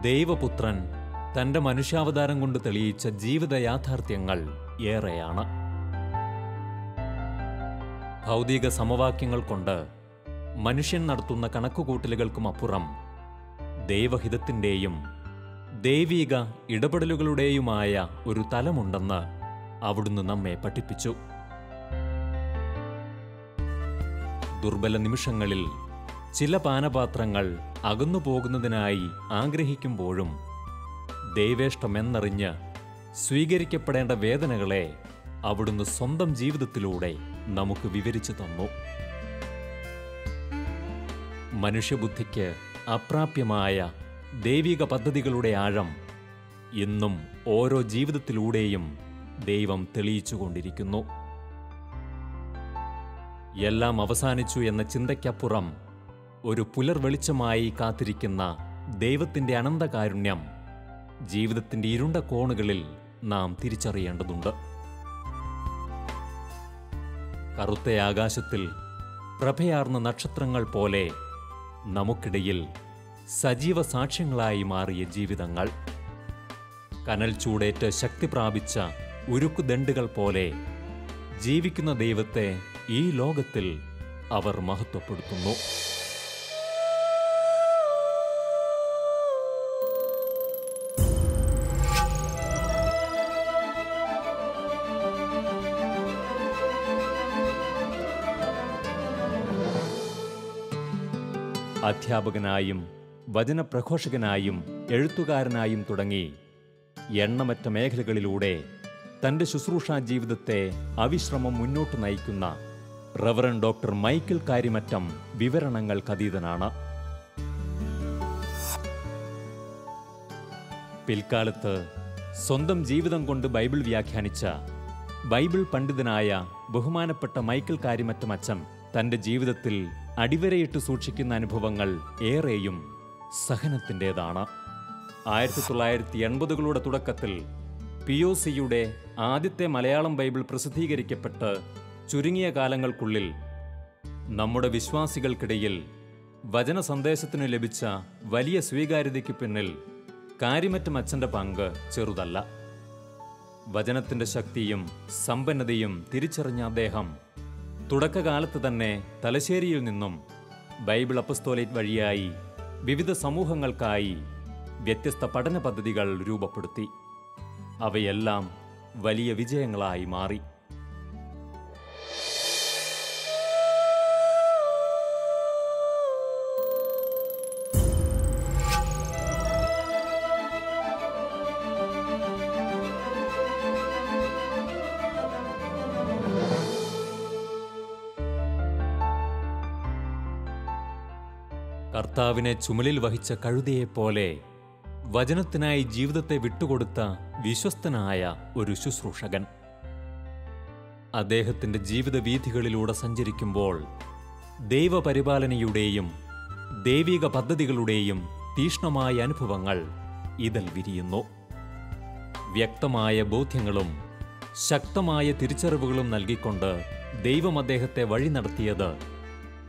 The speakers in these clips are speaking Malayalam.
ദൈവപുത്രൻ തന്റെ മനുഷ്യാവതാരം കൊണ്ട് തെളിയിച്ച ജീവിത യാഥാർത്ഥ്യങ്ങൾ ഏറെയാണ്. ഭൗതിക സമവാക്യങ്ങൾ കൊണ്ട് മനുഷ്യൻ നടത്തുന്ന കണക്കുകൂട്ടലുകൾക്കും അപ്പുറം ദൈവഹിതത്തിൻ്റെയും ദൈവിക ഇടപെടലുകളുടെയുമായ ഒരു തലമുണ്ടെന്ന് അവിടുന്ന് നമ്മെ പഠിപ്പിച്ചു. ദുർബല നിമിഷങ്ങളിൽ ചില പാനപാത്രങ്ങൾ അകന്നു പോകുന്നതിനായി ആഗ്രഹിക്കുമ്പോഴും ദൈവേഷ്ടമെന്നറിഞ്ഞ് സ്വീകരിക്കപ്പെടേണ്ട വേദനകളെ അവിടുന്ന് സ്വന്തം ജീവിതത്തിലൂടെ നമുക്ക് വിവരിച്ചു തന്നു. മനുഷ്യബുദ്ധിക്ക് അപ്രാപ്യമായ ദൈവിക പദ്ധതികളുടെ ആഴം ഇന്നും ഓരോ ജീവിതത്തിലൂടെയും ദൈവം തെളിയിച്ചുകൊണ്ടിരിക്കുന്നു. എല്ലാം അവസാനിച്ചു എന്ന ചിന്തയ്ക്കപ്പുറം ഒരു പുലർവെളിച്ചമായി കാത്തിരിക്കുന്ന ദൈവത്തിൻ്റെ അനന്തകാരുണ്യം ജീവിതത്തിൻ്റെ ഇരുണ്ട കോണുകളിൽ നാം തിരിച്ചറിയേണ്ടതുണ്ട്. കറുത്ത ആകാശത്തിൽ പ്രഭയാർന്ന നക്ഷത്രങ്ങൾ പോലെ നമുക്കിടയിൽ സജീവ സാക്ഷ്യങ്ങളായി മാറിയ ജീവിതങ്ങൾ, കനൽ ചൂടേറ്റ് ശക്തി പ്രാപിച്ച ഉരുക്കുദണ്ഡുകൾ പോലെ ജീവിക്കുന്ന ദൈവത്തെ ഈ ലോകത്തിൽ അവർ മഹത്വപ്പെടുത്തുന്നു. അധ്യാപകനായും വചനപ്രഘോഷകനായും എഴുത്തുകാരനായും തുടങ്ങി എണ്ണമറ്റ മേഖലകളിലൂടെ തൻ്റെ ശുശ്രൂഷാ ജീവിതത്തെ അവിശ്രമം മുന്നോട്ട് നയിക്കുന്ന റവറൻ ഡോക്ടർ മൈക്കിൾ കാര്യമറ്റം വിവരണങ്ങൾക്കതീതനാണ്. പിൽക്കാലത്ത് സ്വന്തം ജീവിതം കൊണ്ട് ബൈബിൾ വ്യാഖ്യാനിച്ച ബൈബിൾ പണ്ഡിതനായ ബഹുമാനപ്പെട്ട മൈക്കിൾ കാര്യമറ്റം അച്ഛൻ തൻ്റെ ജീവിതത്തിൽ അടിവരയിട്ട് സൂക്ഷിക്കുന്ന അനുഭവങ്ങൾ ഏറെയും സഹനത്തിൻ്റെതാണ്. 1980കളുടെ തുടക്കത്തിൽ POCയുടെ ആദ്യത്തെ മലയാളം ബൈബിൾ പ്രസിദ്ധീകരിക്കപ്പെട്ട് ചുരുങ്ങിയ കാലങ്ങൾക്കുള്ളിൽ നമ്മുടെ വിശ്വാസികൾക്കിടയിൽ വചന സന്ദേശത്തിന് ലഭിച്ച വലിയ സ്വീകാര്യതയ്ക്ക് പിന്നിൽ കാര്യമറ്റം അച്ഛൻ്റെ പങ്ക് ചെറുതല്ല. വചനത്തിൻ്റെ ശക്തിയും സമ്പന്നതയും തിരിച്ചറിഞ്ഞ അദ്ദേഹം തുടക്കകാലത്ത് തന്നെ തലശ്ശേരിയിൽ നിന്നും ബൈബിൾ അപ്പസ്തോലേറ്റ് വഴിയായി വിവിധ സമൂഹങ്ങൾക്കായി വ്യത്യസ്ത പഠന പദ്ധതികൾ രൂപപ്പെടുത്തി. അവയെല്ലാം വലിയ വിജയങ്ങളായി മാറി. കർത്താവിനെ ചുമലിൽ വഹിച്ച കഴുതയെപ്പോലെ വചനത്തിനായി ജീവിതത്തെ വിട്ടുകൊടുത്ത വിശ്വസ്തനായ ഒരു ശുശ്രൂഷകൻ. അദ്ദേഹത്തിൻ്റെ ജീവിതവീഥികളിലൂടെ സഞ്ചരിക്കുമ്പോൾ ദൈവപരിപാലനയുടെയും ദൈവിക പദ്ധതികളുടെയും തീക്ഷ്ണമായ അനുഭവങ്ങൾ ഇതിൽ വിരിയുന്നു. വ്യക്തമായ ബോധ്യങ്ങളും ശക്തമായ തിരിച്ചറിവുകളും നൽകിക്കൊണ്ട് ദൈവം അദ്ദേഹത്തെ വഴി നടത്തിയത്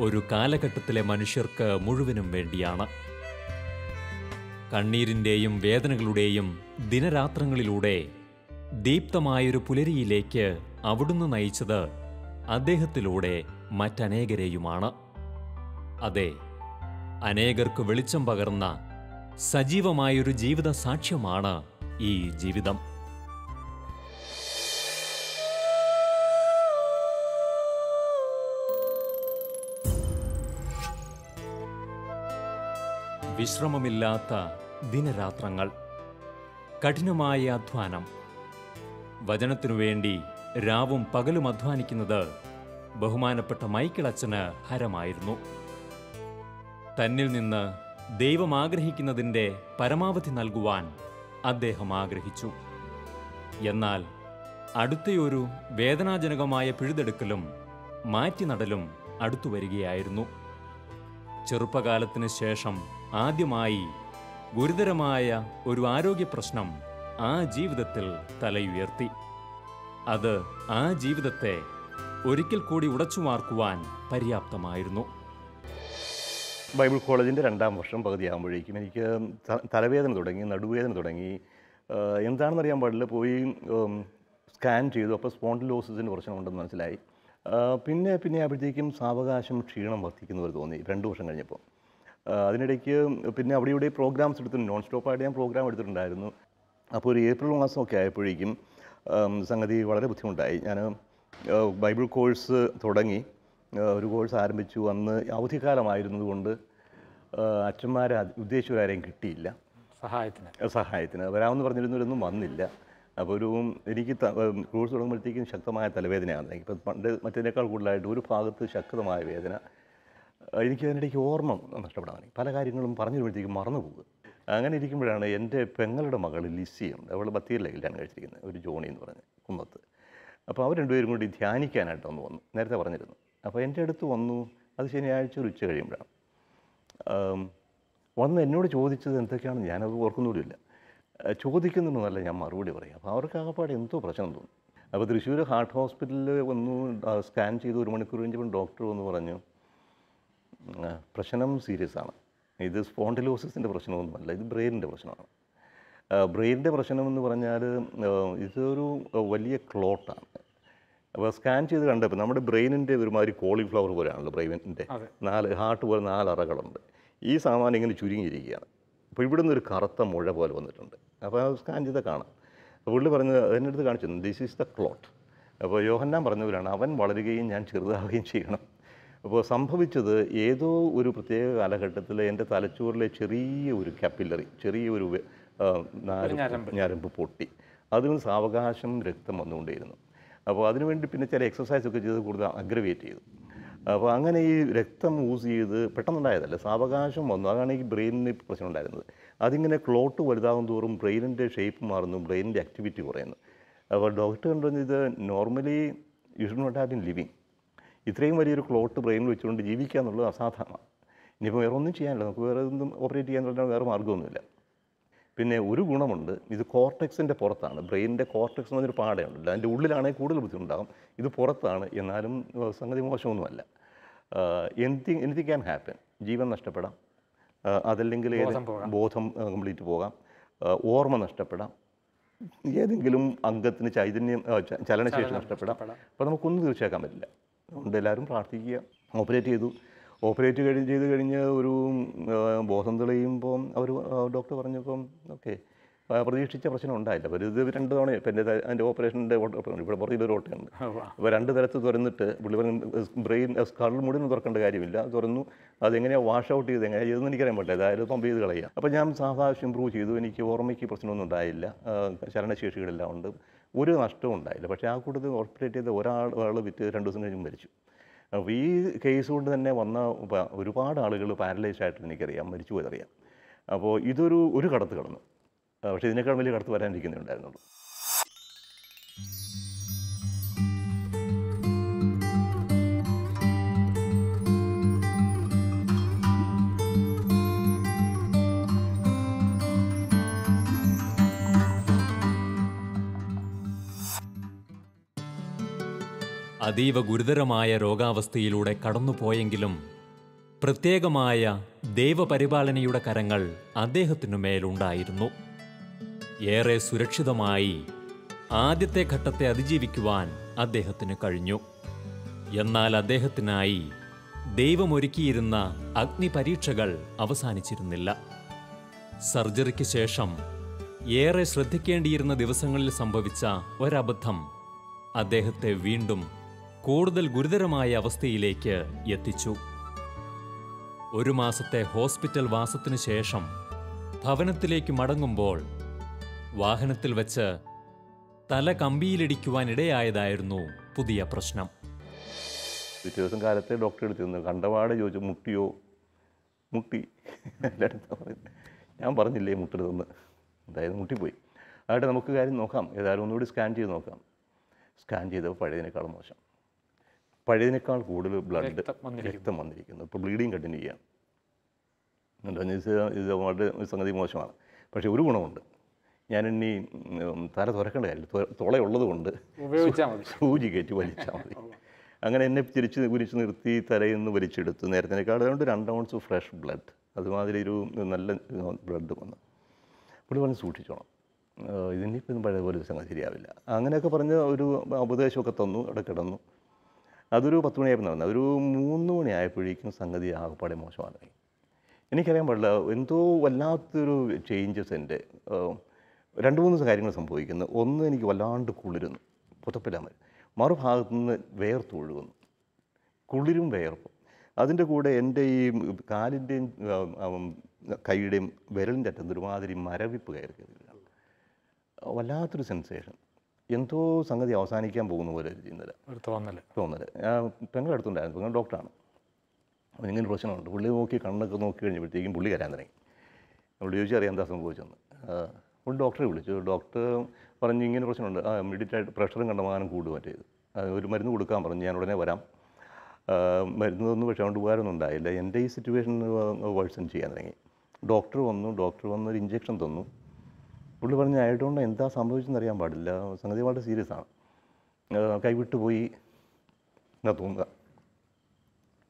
ഒരു കാലഘട്ടത്തിലെ മനുഷ്യർക്ക് മുഴുവനും വേണ്ടിയാണ്. കണ്ണീരിൻ്റെയും വേദനകളുടെയും ദിനരാത്രങ്ങളിലൂടെ ദീപ്തമായൊരു പുലരിയിലേക്ക് അവിടുന്ന് നയിച്ചത് അദ്ദേഹത്തിലൂടെ മറ്റനേകരെയുമാണ്. അതെ, അനേകർക്ക് വെളിച്ചം പകർന്ന സജീവമായൊരു ജീവിത സാക്ഷ്യമാണ് ഈ ജീവിതം. വിശ്രമമില്ലാത്ത ദിനരാത്രങ്ങൾ, കഠിനമായ അധ്വാനം. വചനത്തിനു വേണ്ടി രാവും പകലും അധ്വാനിക്കുന്നത് ബഹുമാനപ്പെട്ട മൈക്കിൾ അച്ഛന് ഹരമായിരുന്നു. തന്നിൽ നിന്ന് ദൈവം ആഗ്രഹിക്കുന്നതിൻ്റെ പരമാവധി നൽകുവാൻ അദ്ദേഹം ആഗ്രഹിച്ചു. എന്നാൽ അടുത്തയൊരു വേദനാജനകമായ പിഴുതെടുക്കലും മാറ്റിനടലും അടുത്തുവരികയായിരുന്നു. ചെറുപ്പകാലത്തിന് ശേഷം ആദ്യമായി ഗുരുതരമായ ഒരു ആരോഗ്യ പ്രശ്നം ആ ജീവിതത്തിൽ തലയുയർത്തി. അത് ആ ജീവിതത്തെ ഒരിക്കൽ കൂടി ഉടച്ചുമാർക്കുവാൻ പര്യാപ്തമായിരുന്നു. ബൈബിൾ കോളേജിൻ്റെ 2ാം വർഷം പകുതിയാകുമ്പോഴേക്കും എനിക്ക് തലവേദന തുടങ്ങി, നടുവേദന തുടങ്ങി. എന്താണെന്ന് അറിയാൻ പാടില്ല. പോയി സ്കാൻ ചെയ്തു. അപ്പോൾ സ്പോണ്ടിലോസിസിൻ്റെ പ്രശ്നമുണ്ടെന്ന് മനസ്സിലായി. പിന്നെ ആകുമ്പോഴത്തേക്കും സാവകാശം ക്ഷീണം വർദ്ധിക്കുന്ന പോലെ തോന്നി 2 വർഷം കഴിഞ്ഞപ്പോൾ. അതിനിടയ്ക്ക് പിന്നെ അവിടെ ഇവിടെ പ്രോഗ്രാംസ് എടുത്തിട്ടുണ്ട്. നോൺ സ്റ്റോപ്പായിട്ട് ഞാൻ പ്രോഗ്രാം എടുത്തിട്ടുണ്ടായിരുന്നു. അപ്പോൾ ഒരു ഏപ്രിൽ മാസമൊക്കെ ആയപ്പോഴേക്കും സംഗതി വളരെ ബുദ്ധിമുട്ടായി. ഞാൻ ബൈബിൾ കോഴ്സ് തുടങ്ങി, ഒരു കോഴ്സ് ആരംഭിച്ചു. അന്ന് അവധിക്കാലമായിരുന്നതുകൊണ്ട് അച്ഛന്മാരെ ഉദ്ദേശിച്ചവരാരെയും കിട്ടിയില്ല സഹായത്തിന്. വരാമെന്ന് പറഞ്ഞിരുന്നവരൊന്നും വന്നില്ല. അപ്പോൾ എനിക്ക് കോഴ്സ് തുടങ്ങുമ്പോഴത്തേക്കും ശക്തമായ തലവേദനയാണ്. ഇപ്പം പണ്ട് മറ്റേതിനേക്കാൾ കൂടുതലായിട്ട് ഒരു ഭാഗത്ത് ശക്തമായ വേദന. എനിക്ക് അതിനിടയ്ക്ക് ഓർമ്മ നഷ്ടപ്പെടാൻ പല കാര്യങ്ങളും പറഞ്ഞു വരുമ്പോഴത്തേക്കും മറന്നു പോകുക. അങ്ങനെ ഇരിക്കുമ്പോഴാണ് എൻ്റെ പെങ്ങളുടെ മകൾ ലിസിയുണ്ട്. അവൾ ബത്തേരിയിലാണ് കല്യാണം കഴിച്ചിരിക്കുന്നത്, ഒരു ജോണി എന്ന് പറഞ്ഞ് കുന്നത്ത്. അപ്പോൾ അവർ രണ്ടുപേരും കൂടി ധ്യാനിക്കാനായിട്ട് ഒന്ന് വന്നു, നേരത്തെ പറഞ്ഞിരുന്നു. അപ്പോൾ എൻ്റെ അടുത്ത് വന്നു. അത് ശനിയാഴ്ച ഒരു ഉച്ച കഴിയുമ്പോഴാണ് വന്ന് എന്നോട് ചോദിച്ചത് എന്തൊക്കെയാണെന്ന് ഞാനത് ഓർക്കുന്നുമില്ല. ചോദിക്കുന്നൊന്നുമല്ല, ഞാൻ മറുപടി പറയാം. അപ്പോൾ അവർക്ക് ആകപ്പാടെ എന്തോ പ്രശ്നം തോന്നി. അപ്പോൾ തൃശ്ശൂർ ഹാർട്ട് ഹോസ്പിറ്റലിൽ വന്നു, സ്കാൻ ചെയ്ത് 1 മണിക്കൂർ കഴിഞ്ഞപ്പോൾ ഡോക്ടർ വന്ന് പറഞ്ഞു, പ്രശ്നം സീരിയസ് ആണ്. ഇത് സ്പോണ്ടിലോസിസിൻ്റെ പ്രശ്നമൊന്നുമല്ല, ഇത് ബ്രെയിനിൻ്റെ പ്രശ്നമാണ്. ബ്രെയിനിൻ്റെ പ്രശ്നമെന്ന് പറഞ്ഞാൽ ഇതൊരു വലിയ ക്ലോട്ടാണ്. അപ്പോൾ സ്കാൻ ചെയ്ത് കണ്ടപ്പോൾ നമ്മുടെ ബ്രെയിനിൻ്റെ ഒരുമാതിരി കോളിഫ്ലവർ പോലെയാണല്ലോ ബ്രെയിനിൻ്റെ 4 ഹാർട്ട് പോലെ 4 അറകളുണ്ട്. ഈ സാമാനം ഇങ്ങനെ ചുരുങ്ങിയിരിക്കുകയാണ്. അപ്പോൾ ഇവിടെ നിന്ന് ഒരു കറുത്ത മുഴ പോലെ വന്നിട്ടുണ്ട്. അപ്പോൾ സ്കാൻ ചെയ്താൽ കാണാം. അപ്പോൾ പുള്ളി പറഞ്ഞ് എൻ്റെ അടുത്ത് കാണിച്ചു, ദിസ് ഈസ് ദ ക്ലോട്ട്. അപ്പോൾ യോഹന്നാൻ പറഞ്ഞവരാണ്, അവൻ വളരുകയും ഞാൻ ചെറുതാവുകയും ചെയ്യണം. അപ്പോൾ സംഭവിച്ചത് ഏതോ ഒരു പ്രത്യേക കാലഘട്ടത്തിൽ എൻ്റെ തലച്ചോറിലെ ചെറിയ ഒരു കാപ്പില്ലറി, ചെറിയൊരു ഞരമ്പ് പൊട്ടി. അതിൽ നിന്ന് സാവകാശം രക്തം വന്നുകൊണ്ടേയിരുന്നു. അപ്പോൾ അതിനുവേണ്ടി പിന്നെ ചില എക്സസൈസൊക്കെ ചെയ്ത് കൂടുതൽ അഗ്രവേറ്റ് ചെയ്തു. അപ്പോൾ അങ്ങനെ ഈ രക്തം യൂസ് ചെയ്ത് പെട്ടെന്നുണ്ടായതല്ല, സാവകാശം വന്നു. അതാണ് ഈ ബ്രെയിനിന് പ്രശ്നം ഉണ്ടായിരുന്നത്. അതിങ്ങനെ ക്ലോട്ട് വലുതാകും തോറും ബ്രെയിനിൻ്റെ ഷേപ്പ് മാറുന്നു, ബ്രെയിനിൻ്റെ ആക്ടിവിറ്റി കുറയുന്നു. അപ്പോൾ ഡോക്ടർ കണ്ടുവന്ന് ഇത് normally you should not have been living. ഇത്രയും വലിയൊരു ക്ലോട്ട് ബ്രെയിനിൽ വെച്ചുകൊണ്ട് ജീവിക്കുക എന്നുള്ളത് അസാധാരണമാണ്. ഇനിയിപ്പോൾ വേറെ ഒന്നും ചെയ്യാനില്ല, നമുക്ക് വേറെ ഒന്നും ഓപ്പറേറ്റ് ചെയ്യാൻ പറഞ്ഞാൽ വേറെ മാർഗ്ഗമൊന്നുമില്ല. പിന്നെ ഒരു ഗുണമുണ്ട്, ഇത് കോർട്ടെക്സിൻ്റെ പുറത്താണ്. ബ്രെയിനിൻ്റെ കോർട്ടെക്സ് എന്ന് പറഞ്ഞൊരു പാടയുണ്ടല്ലോ, അതിൻ്റെ ഉള്ളിലാണെങ്കിൽ കൂടുതൽ ബുദ്ധിമുട്ടാകും. ഇത് പുറത്താണ്, എന്നാലും സംഗതി മോശമൊന്നുമല്ല. Anything can happen. ജീവൻ നഷ്ടപ്പെടാം, അതല്ലെങ്കിൽ ബോധം കംപ്ലീറ്റ് പോകാം, ഓർമ്മ നഷ്ടപ്പെടാം, ഏതെങ്കിലും അംഗത്തിന് ചലനശേഷി നഷ്ടപ്പെടാം. അപ്പോൾ നമുക്കൊന്നും തീർച്ചയാക്കാൻ പറ്റില്ല. അതുകൊണ്ട് എല്ലാവരും പ്രാർത്ഥിക്കുക. ഓപ്പറേറ്റ് ചെയ്ത് കഴിഞ്ഞ് ഒരു ബോധം തെളിയുമ്പം അവർ ഡോക്ടർ പറഞ്ഞപ്പം ഓക്കെ, പ്രതീക്ഷിച്ച പ്രശ്നം ഉണ്ടായില്ല. അപ്പോൾ ഇത് 2 തവണ ഇപ്പം എൻ്റെ ഓപ്പറേഷൻ്റെ ഇവിടെ പുറത്തൊരു ഓട്ടയുണ്ട്. അപ്പോൾ 2 തരത്തിൽ തുറന്നിട്ട് പുള്ളി പറഞ്ഞ് ബ്രെയിൻ സ്കൾ മുടിയൊന്നും തുറക്കേണ്ട കാര്യമില്ല, തുറന്നു. അതെങ്ങനെയാണ് വാഷ് ഔട്ട് ചെയ്ത് എങ്ങനെയാണ് ചെയ്തെന്ന് എനിക്കറിയാൻ പറ്റില്ല, അതായത് പമ്പ് ചെയ്ത് കളയുക. അപ്പോൾ ഞാൻ സാവകാശം ഇമ്പ്രൂവ് ചെയ്തു. എനിക്ക് ഓർമ്മയ്ക്ക് പ്രശ്നമൊന്നും ഉണ്ടായില്ല, ചലനശേഷികളെല്ലാം ഉണ്ട്, ഒരു നഷ്ടവും ഉണ്ടായില്ല. പക്ഷേ ആ കൂട്ടത്തിൽ ഓപ്പറേറ്റ് ചെയ്ത ഒരാൾ വിറ്റ് 2 ദിവസം കഴിഞ്ഞ് മരിച്ചു. അപ്പോൾ ഈ കേസ് കൊണ്ട് തന്നെ വന്ന ഒരുപാട് ആളുകൾ പാരലൈസ്ഡ് ആയിട്ട് എനിക്കറിയാം, മരിച്ചു പോയതറിയാം. അപ്പോൾ ഒരു കടത്ത് കടന്നു. പക്ഷേ ഇതിനേക്കാൾ വലിയ കടത്ത് വരാനിരിക്കുന്നുണ്ടായിരുന്നുള്ളൂ. അതീവ ഗുരുതരമായ രോഗാവസ്ഥയിലൂടെ കടന്നുപോയെങ്കിലും പ്രത്യേകമായ ദൈവപരിപാലനയുടെ കരങ്ങൾ അദ്ദേഹത്തിനു മേലുണ്ടായിരുന്നു. ഏറെ സുരക്ഷിതമായി ആദ്യത്തെ ഘട്ടത്തെ അതിജീവിക്കുവാൻ അദ്ദേഹത്തിന് കഴിഞ്ഞു. എന്നാൽ അദ്ദേഹത്തിനായി ദൈവമൊരുക്കിയിരുന്ന അഗ്നിപരീക്ഷകൾ അവസാനിച്ചിരുന്നില്ല. സർജറിക്ക് ശേഷം ഏറെ ശ്രദ്ധിക്കേണ്ടിയിരുന്ന ദിവസങ്ങളിൽ സംഭവിച്ച ഒരബദ്ധം അദ്ദേഹത്തെ വീണ്ടും കൂടുതൽ ഗുരുതരമായ അവസ്ഥയിലേക്ക് എത്തിച്ചു. 1 മാസത്തെ ഹോസ്പിറ്റൽ വാസത്തിനു ശേഷം ഭവനത്തിലേക്ക് മടങ്ങുമ്പോൾ വാഹനത്തിൽ വെച്ച് തല കമ്പിയിലിടിക്കുവാനിടയായതായിരുന്നു പുതിയ പ്രശ്നം. പിറ്റേ ദിവസം കാലത്തെ ഡോക്ടറെ അടുത്ത് നിന്ന് കണ്ടപാടെ ചോദിച്ചു, മുട്ടി എല്ലായിടത്തും പറയുന്നത്. ഞാൻ പറഞ്ഞില്ലേ മുട്ടരുതെന്ന്, അതായത് മുട്ടിപ്പോയി. അതായിട്ട് നമുക്ക് കാര്യം നോക്കാം, ഏതായാലും ഒന്നുകൂടി സ്കാൻ ചെയ്ത് നോക്കാം. സ്കാൻ ചെയ്തപ്പോൾ പഴയതിനേക്കാളും മോശം, പഴയതിനേക്കാൾ കൂടുതൽ രക്തം വന്നിരിക്കുന്നു. ഇപ്പോൾ ബ്ലീഡിങ് കണ്ടിന്യൂ ചെയ്യാം. ഇത് വളരെ സംഗതി മോശമാണ്. പക്ഷേ ഒരു ഗുണമുണ്ട്, ഞാനിനി തല തുറക്കേണ്ട കാര്യമില്ല. തുളയുള്ളത് കൊണ്ട് സൂചി കയറ്റി വലിച്ചാൽ മതി. അങ്ങനെ എന്നെ കുരിച്ച് നിർത്തി തലയിൽ നിന്ന് വലിച്ചെടുത്തു. നേരത്തേക്കാൾ അതുകൊണ്ട് 2 ഔൺസ് ഫ്രഷ് ബ്ലഡ്, അതുമാതിരി ഒരു നല്ല ബ്ലഡ് വന്നു. പുള്ളി പറഞ്ഞ് സൂക്ഷിച്ചോണം, ഇതിനിപ്പം പഴയ പോലെ സംഗതി ശരിയാവില്ല. അങ്ങനെയൊക്കെ പറഞ്ഞ് ഒരു ഉപദേശമൊക്കെ തന്നു. അവിടെ കിടന്നു. അതൊരു 10 മണിയായപ്പോൾ നടന്നത്. അതൊരു 3 മണിയായപ്പോഴേക്കും സംഗതി ആകപ്പാടെ മോശമാണ്. എനിക്കറിയാൻ പാടില്ല, എന്തോ വല്ലാത്തൊരു ചേഞ്ചസ് എൻ്റെ 2-3 കാര്യങ്ങൾ സംഭവിക്കുന്നു. ഒന്ന്, എനിക്ക് വല്ലാണ്ട് കുളിരുന്നു, പുതപ്പില്ലാൻ. മറുഭാഗത്തു നിന്ന് വേർത്തൊഴുകുന്നു, കുളിരും വേർപ്പും. അതിൻ്റെ കൂടെ എൻ്റെ ഈ കാലിൻ്റെയും കൈയുടെയും വിരലിൻ്റെ അറ്റത്ത് ഒരുമാതിരി മരവിപ്പ് കയറി. വല്ലാത്തൊരു സെൻസേഷൻ, എന്തോ സംഗതി അവസാനിക്കാൻ പോകുന്ന പോലെ ചെയ്യുന്നില്ല തോന്നൽ. പെങ്ങളടുത്തുണ്ടായിരുന്നു, പെങ്ങൾ ഡോക്ടറാണ്. അപ്പോൾ ഇങ്ങനെ പ്രശ്നമുണ്ട്. പുള്ളി നോക്കി കണ്ണൊക്കെ നോക്കി കഴിഞ്ഞപ്പോഴത്തേക്കും പുള്ളി കരാൻ തുടങ്ങി. പുള്ളി ചോദിച്ചാൽ അറിയാം എന്താ സംഭവിച്ചെന്ന്. പുള്ളി ഡോക്ടറെ വിളിച്ചു. ഡോക്ടർ പറഞ്ഞു ഇങ്ങനെ പ്രശ്നമുണ്ട്, ഇമ്മീഡിയറ്റായിട്ട് പ്രഷറും കണ്ടമാനം കൂടുക മറ്റേത്, ഒരു മരുന്ന് കൊടുക്കാൻ പറഞ്ഞു. ഞാൻ ഉടനെ വരാം. മരുന്ന് തന്നു, പക്ഷേ അതുകൊണ്ട് ഉപകാരമൊന്നും ഉണ്ടായില്ല. എൻ്റെ ഈ സിറ്റുവേഷൻ വേഴ്സൺ ചെയ്യാൻ തുടങ്ങി. ഡോക്ടർ വന്ന് ഒരു ഇഞ്ചക്ഷൻ തന്നു. പുള്ളി പറഞ്ഞ് ആയതുകൊണ്ട് എന്താ സംഭവിച്ചെന്ന് അറിയാൻ പാടില്ല, സംഗതി വളരെ സീരിയസ് ആണ്, കൈവിട്ട് പോയി എന്നാ തോന്നുക,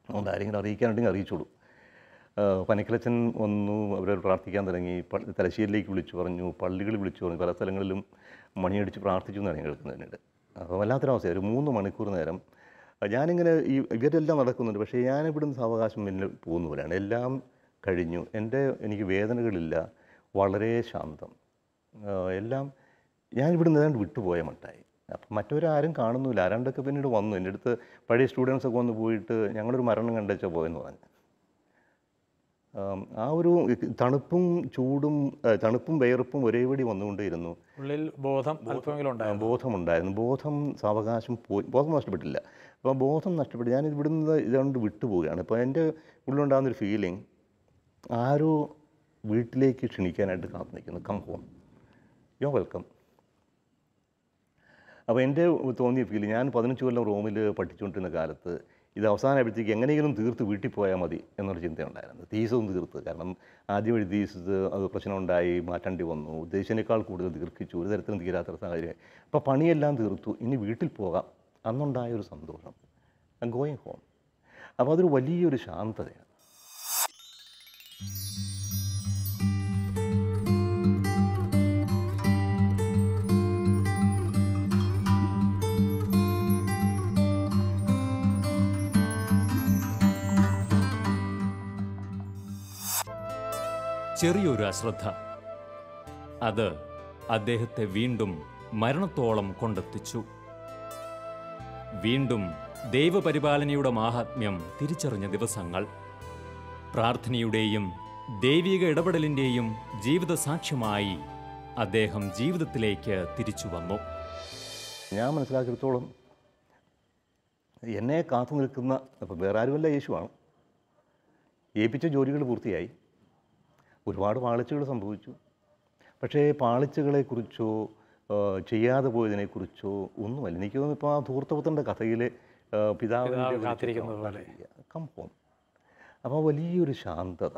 അതുകൊണ്ട് ആരെങ്കിലും അറിയിക്കാനുണ്ടെങ്കിൽ അറിയിച്ചോളൂ. പനക്കിലച്ചൻ വന്നു, അവരെ പ്രാർത്ഥിക്കാൻ തുടങ്ങി. തലശ്ശേരിയിലേക്ക് വിളിച്ചു പറഞ്ഞു, പള്ളികളിൽ വിളിച്ചു പറഞ്ഞു, പല സ്ഥലങ്ങളിലും മണിയടിച്ച് പ്രാർത്ഥിച്ചു എന്നാണ് ഞാൻ കേൾക്കുന്നതിനുണ്ട്. അപ്പോൾ വല്ലാത്തൊരവസ്ഥ. ഒരു 3 മണിക്കൂർ നേരം ഞാനിങ്ങനെ ഇവരെല്ലാം നടക്കുന്നുണ്ട്, പക്ഷേ ഞാനിവിടുന്ന് സാവകാശം പിന്നെ പോകുന്ന പോലെയാണ്. എല്ലാം കഴിഞ്ഞു. എനിക്ക് വേദനകളില്ല, വളരെ ശാന്തം, എല്ലാം. ഞാനിവിടുന്ന് ഏതാണ്ട് വിട്ടുപോയ മട്ടായി. അപ്പം മറ്റവരാരും കാണുന്നില്ല. ആരാണ്ടൊക്കെ പിന്നീട് വന്നു എൻ്റെ അടുത്ത്, പഴയ സ്റ്റുഡൻസൊക്കെ വന്ന് പോയിട്ട് ഞങ്ങളൊരു മരണം കണ്ടുവച്ചാൽ പോയെന്ന് പറഞ്ഞു. ആ ഒരു തണുപ്പും ചൂടും വിയർപ്പും ഒരേപടി വന്നുകൊണ്ടേയിരുന്നു. ഉള്ളിൽ ബോധമുണ്ടായിരുന്നു. ബോധം സാവകാശം പോയി, ബോധം നഷ്ടപ്പെട്ടില്ല. അപ്പോൾ ബോധം നഷ്ടപ്പെട്ട് ഞാൻ ഇവിടുന്ന് ഇതുകൊണ്ട് വിട്ടുപോവുകയാണ്. അപ്പോൾ എൻ്റെ ഉള്ളിലുണ്ടാകുന്നൊരു ഫീലിംഗ്, ആരോ വീട്ടിലേക്ക് ക്ഷണിക്കാനായിട്ട് കാത്തു നിൽക്കുന്നു. കം ഹോം, യോ വെൽക്കം. അപ്പോൾ എൻ്റെ തോന്നിയ ഫീലിംഗ്, ഞാൻ 15 കൊല്ലം റോമിൽ പഠിച്ചുകൊണ്ടിരുന്ന കാലത്ത് ഇത് അവസാനമായപ്പോഴത്തേക്ക് എങ്ങനെയെങ്കിലും തീർത്ത് വീട്ടിൽ പോയാൽ മതി എന്നൊരു ചിന്തയുണ്ടായിരുന്നു. തീസൊന്നും തീർത്ത്, കാരണം ആദ്യം വഴി തീസത് അത് പ്രശ്നമുണ്ടായി, മാറ്റേണ്ടി വന്നു. ഉദ്ദേശിച്ചതിനേക്കാൾ കൂടുതൽ ദീർഘിച്ചു, ഒരു തരത്തിലും തീരാത്ത സാഹചര്യം. അപ്പോൾ പണിയെല്ലാം തീർത്തു, ഇനി വീട്ടിൽ പോകാം. അന്നുണ്ടായൊരു സന്തോഷം, ഗോയിങ് ഹോം. അപ്പോൾ അതൊരു വലിയൊരു ശാന്തതയാണ്. ചെറിയൊരു അശ്രദ്ധ, അത് അദ്ദേഹത്തെ വീണ്ടും മരണത്തോളം കൊണ്ടെത്തിച്ചു. വീണ്ടും ദൈവപരിപാലനയുടെ മാഹാത്മ്യം തിരിച്ചറിഞ്ഞ ദിവസങ്ങൾ, പ്രാർത്ഥനയുടെയും ദൈവിക ഇടപെടലിൻ്റെയും ജീവിത സാക്ഷ്യമായി അദ്ദേഹം ജീവിതത്തിലേക്ക് തിരിച്ചു വന്നു. ഞാൻ മനസ്സിലാക്കിയിടത്തോളം എന്നെ കാത്തു നിൽക്കുന്ന, അപ്പോൾ വേറെ ആരുമല്ല, യേശുവാണ്. ഏൽപ്പിച്ച ജോലികൾ പൂർത്തിയായി. ഒരുപാട് പാളിച്ചകൾ സംഭവിച്ചു. പക്ഷേ പാളിച്ചകളെക്കുറിച്ചോ ചെയ്യാതെ പോയതിനെക്കുറിച്ചോ ഒന്നുമല്ല. എനിക്ക് തോന്നുന്നു ഇപ്പോൾ ആ ധൂർത്തപുത്രൻ്റെ കഥയിലെ പിതാവിനെ കാത്തിരിക്കുന്നത് പോലെ കം ഹോം. അപ്പോൾ വലിയൊരു ശാന്തത,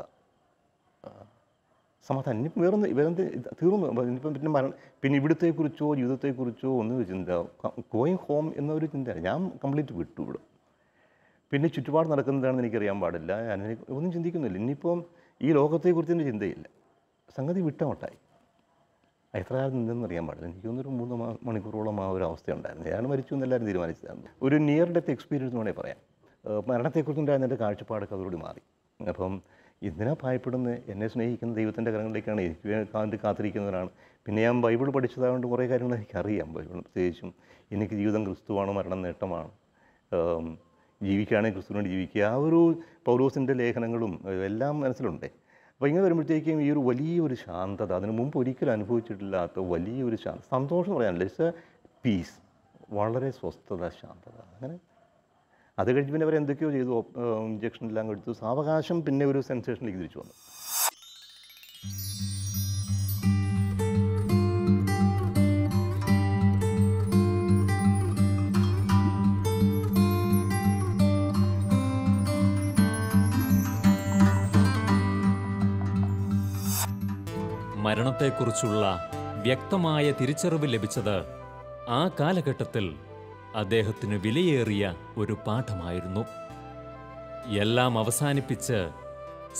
സമാധാനം. ഇനിയിപ്പം വേറെന്ത് തീർന്നു. ഇനിയിപ്പം പിന്നെ ഇവിടത്തെക്കുറിച്ചോ ജീവിതത്തെക്കുറിച്ചോ ഒന്നും ചിന്ത, ഗോയിങ് ഹോം എന്നൊരു ചിന്തയാണ്. ഞാൻ കംപ്ലീറ്റ് വിട്ടു ഇവിടെ. പിന്നെ ചുറ്റുപാട് നടക്കുന്നതാണെന്ന് എനിക്കറിയാൻ പാടില്ല, ഞാൻ ഒന്നും ചിന്തിക്കുന്നില്ല. ഇനിയിപ്പം ഈ ലോകത്തെക്കുറിച്ചൊന്നും ചിന്തയില്ല, സംഗതി വിട്ടമട്ടായി. എത്ര കാലം നിന്നെന്ന് അറിയാൻ പാടില്ല. എനിക്കൊന്നൊരു 3 മണിക്കൂറോളം ആ ഒരു അവസ്ഥയുണ്ടായിരുന്നു. ഞാൻ മരിച്ചു എന്നെല്ലാവരും തീരുമാനിച്ചതാണ്. ഒരു നിയർ ഡെത്ത് എക്സ്പീരിയൻസ് എന്ന് വേണമെങ്കിൽ പറയാം. മരണത്തെക്കുറിച്ചുണ്ടായിരുന്ന എൻ്റെ കാഴ്ചപ്പാടൊക്കെ അതോടുകൂടി മാറി. അപ്പം ഇതിനാ ഭയപ്പെടുന്നത്, എന്നെ സ്നേഹിക്കുന്ന ദൈവത്തിൻ്റെ കരങ്ങളിലേക്കാണ്, എനിക്ക് വേണ്ടി കാത്തിരിക്കുന്നവരാണ്. പിന്നെ ഞാൻ ബൈബിൾ പഠിച്ചതായതുകൊണ്ട് കുറേ കാര്യങ്ങൾ എനിക്കറിയാം. ബൈബിൾ പ്രത്യേകിച്ചും എനിക്ക് ജീവിതം ക്രിസ്തുവാണ്, മരണം നേട്ടമാണ്, ജീവിക്കുകയാണെങ്കിൽ ക്രിസ്തുവിന് വേണ്ടി ജീവിക്കുക, ആ ഒരു പൗലോസിൻ്റെ ലേഖനങ്ങളും എല്ലാം മനസ്സിലുണ്ട്. അപ്പോൾ ഇങ്ങനെ വരുമ്പോഴത്തേക്കും ഈ ഒരു വലിയൊരു ശാന്തത, അതിന് മുമ്പ് ഒരിക്കലും അനുഭവിച്ചിട്ടില്ലാത്ത വലിയൊരു സന്തോഷം എന്ന് പറയാനില്ല, ഇറ്റ്സ് എ പീസ്, വളരെ സ്വസ്ഥത, ശാന്തത. അങ്ങനെ അത് കഴിഞ്ഞ് പിന്നെ അവർ എന്തൊക്കെയോ ചെയ്തു, ഇഞ്ചക്ഷനെല്ലാം കൊടുത്തു, സാവകാശം പിന്നെ ഒരു സെൻസേഷനിലേക്ക് തിരിച്ചു വന്നു. മരണത്തെക്കുറിച്ചുള്ള വ്യക്തമായ തിരിച്ചറിവ് ലഭിച്ചത് ആ കാലഘട്ടത്തിൽ അദ്ദേഹത്തിന് വിലയേറിയ ഒരു പാഠമായിരുന്നു. എല്ലാം അവസാനിപ്പിച്ച്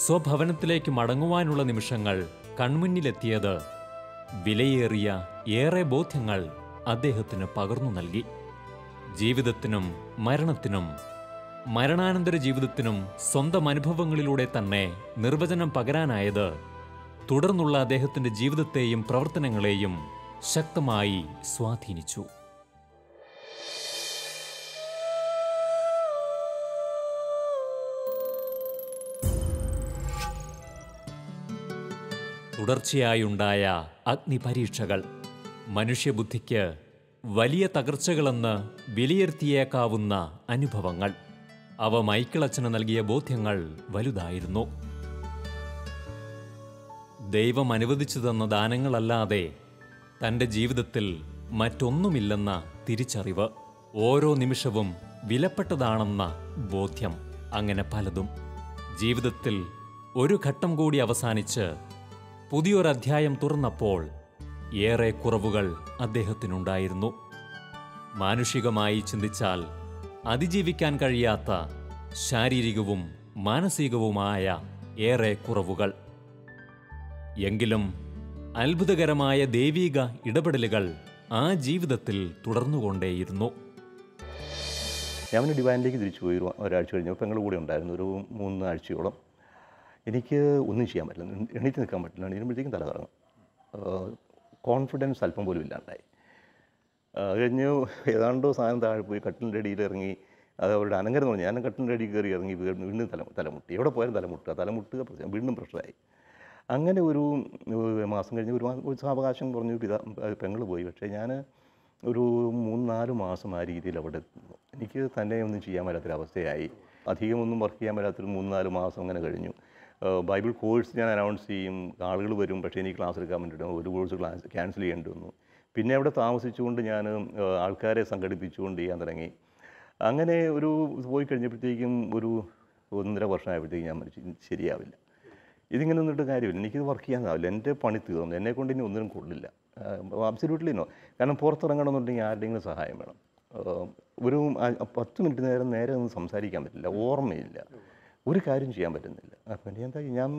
സ്വഭവനത്തിലേക്ക് മടങ്ങുവാനുള്ള നിമിഷങ്ങൾ കൺമുന്നിലെത്തിയത് വിലയേറിയ ഏറെ ബോധ്യങ്ങൾ അദ്ദേഹത്തിന് പകർന്നു നൽകി. ജീവിതത്തിനും മരണത്തിനും മരണാനന്തര ജീവിതത്തിനും സ്വന്തം അനുഭവങ്ങളിലൂടെ തന്നെ നിർവചനം പകരാനായത് തുടർന്നുള്ള അദ്ദേഹത്തിന്റെ ജീവിതത്തെയും പ്രവർത്തനങ്ങളെയും ശക്തമായി സ്വാധീനിച്ചു. തുടർച്ചയായുണ്ടായ അഗ്നിപരീക്ഷകൾ മനുഷ്യബുദ്ധിക്ക് വലിയ തകർച്ചകളെന്ന് വിലയിരുത്തിയേക്കാവുന്ന അനുഭവങ്ങൾ. അവ മൈക്കിളച്ചന് നൽകിയ ബോധ്യങ്ങൾ വലുതായിരുന്നു. ദൈവം അനുവദിച്ചു തന്ന ദാനങ്ങളല്ലാതെ തൻ്റെ ജീവിതത്തിൽ മറ്റൊന്നുമില്ലെന്ന തിരിച്ചറിവ്, ഓരോ നിമിഷവും വിലപ്പെട്ടതാണെന്ന ബോധ്യം, അങ്ങനെ പലതും. ജീവിതത്തിൽ ഒരു ഘട്ടം കൂടി അവസാനിച്ച് പുതിയൊരധ്യായം തുറന്നപ്പോൾ ഏറെ കുറവുകൾ അദ്ദേഹത്തിനുണ്ടായിരുന്നു. മാനുഷികമായി ചിന്തിച്ചാൽ അതിജീവിക്കാൻ കഴിയാത്ത ശാരീരികവും മാനസികവുമായ ഏറെ കുറവുകൾ. എങ്കിലും അത്ഭുതകരമായ ദൈവീക ഇടപെടലുകൾ ആ ജീവിതത്തിൽ തുടർന്നുകൊണ്ടേയിരുന്നു. ഞാൻ പിന്നെ ഡിവൈനിലേക്ക് തിരിച്ചു പോയി ഒരാഴ്ച കഴിഞ്ഞു. പെങ്ങളുടെ കൂടെ ഉണ്ടായിരുന്നു ഒരു 3 ആഴ്ചയോളം. എനിക്ക് ഒന്നും ചെയ്യാൻ പറ്റില്ല, എണീറ്റ് നിൽക്കാൻ പറ്റില്ല. എണീറ്റുമ്പോഴത്തേക്കും തല കറങ്ങും. കോൺഫിഡൻസ് അല്പം പോലും ഇല്ലാണ്ടായി. കഴിഞ്ഞ് ഏതാണ്ടോ സാധനം താഴെ പോയി കട്ടിലിൻ്റെ അടിയിൽ ഇറങ്ങി. അത് അവരുടെ അനങ്ങരം എന്ന് പറഞ്ഞാൽ ഞാൻ കട്ടിലിൻ്റെ അടിയിൽ കയറി ഇറങ്ങി വീണ്ടും തലമുട്ടി. എവിടെ പോയാലും തലമുട്ടുക വീണ്ടും പ്രശ്നമായി. അങ്ങനെ ഒരു മാസം കഴിഞ്ഞ് ഒരു സാവകാശം പറഞ്ഞു പെങ്ങൾ പോയി. പക്ഷേ ഞാൻ ഒരു 3-4 മാസം ആ രീതിയിൽ അവിടെ എത്തുന്നു. എനിക്ക് തന്നെ ഒന്നും ചെയ്യാൻ പറ്റാത്തൊരവസ്ഥയായി. അധികമൊന്നും വർക്ക് ചെയ്യാൻ പറ്റാത്തൊരു 3-4 മാസം അങ്ങനെ കഴിഞ്ഞു. ബൈബിൾ കോഴ്സ് ഞാൻ അനൗൺസ് ചെയ്യും, ആളുകൾ വരും. പക്ഷേ എനിക്ക് ക്ലാസ് എടുക്കാൻ വേണ്ടിയിട്ട് ഒരു കോഴ്സ് ക്യാൻസൽ ചെയ്യേണ്ടി വന്നു. പിന്നെ അവിടെ താമസിച്ചുകൊണ്ട് ഞാൻ ആൾക്കാരെ സംഘടിപ്പിച്ചുകൊണ്ട് ചെയ്യാൻ തുടങ്ങി. അങ്ങനെ ഒരു പോയി കഴിഞ്ഞപ്പോഴത്തേക്കും ഒരു 1.5 വർഷമായപ്പോഴത്തേക്കും ഞാൻ മനസ്സിൽ ശരിയാവില്ല, ഇതിങ്ങനെ നിന്നിട്ട് കാര്യമില്ല, എനിക്കിത് വർക്ക് ചെയ്യാനാവില്ല, എൻ്റെ പണി തീർന്നു, എന്നെക്കൊണ്ട് ഇനി ഒന്നിനും കൊള്ളില്ല. Absolutely no. കാരണം പുറത്തിറങ്ങണമെന്നുണ്ടെങ്കിൽ ആരുടെയെങ്കിലും സഹായം വേണം. ഒരു 10 മിനിറ്റ് നേരെ ഒന്നും സംസാരിക്കാൻ പറ്റില്ല, ഓർമ്മയില്ല, ഒരു കാര്യം ചെയ്യാൻ പറ്റുന്നില്ല. അപ്പം എന്താ ഞാൻ